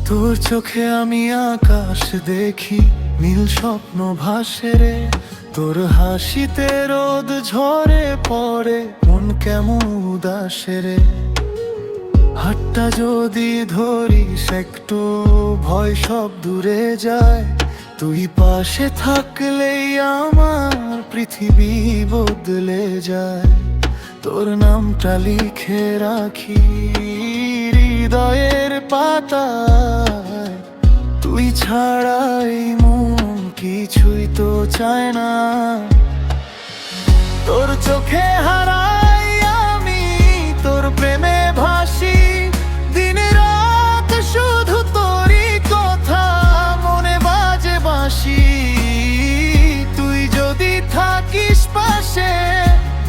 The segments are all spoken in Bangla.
তোর চোখে আমি আকাশ দেখি, নীল স্বপ্ন ভাসে রে। তোর হাসিতে রোদ ঝরে পড়ে, মন কেমন উদাসে রে। হাতটা যদি ধরিস একটু, ভয় সব দূরে যায়। তুই পাশে থাকলেই আমার পৃথিবী বদলে যায়। তোর নামটা লিখে রাখি হৃদয়ের পাতায়। তুই ছাড়াই মন কিছুই তো চায় না। তোর চোখে হারাই আমি, তোর প্রেমে ভাসি। দিন রাত শুধু তোরই কথা মনে বাজে বাঁশি। তুই যদি থাকিস পাশে,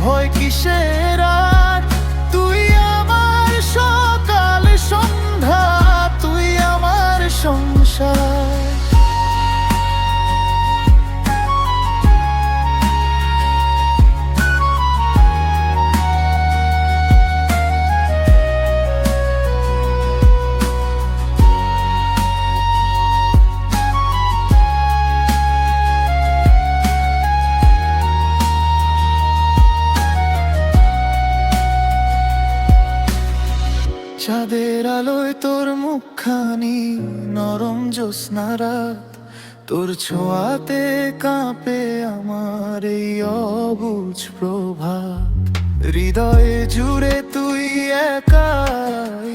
ভয় কিসের আর? তুই আমার সকাল সন্ধ্যা, তুই আমার সংসার। চাঁদের আলোয় তোর মুখখানি, নরম জ্যোৎস্না রাত। তোর ছোঁয়াতে কাঁপে আমার এই অবুঝ প্রভাত। হৃদয়ে জুড়ে তুই একাই,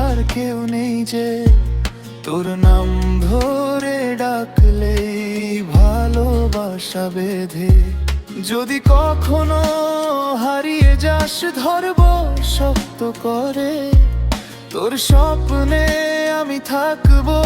আর কেউ নেই যে। তোর নাম ধরে ডাকলেই ভালোবাসা বেঁধে। যদি কখনো হারিয়ে যাস, ধরবো শক্ত করে। তোর স্বপ্নে আমি থাকবো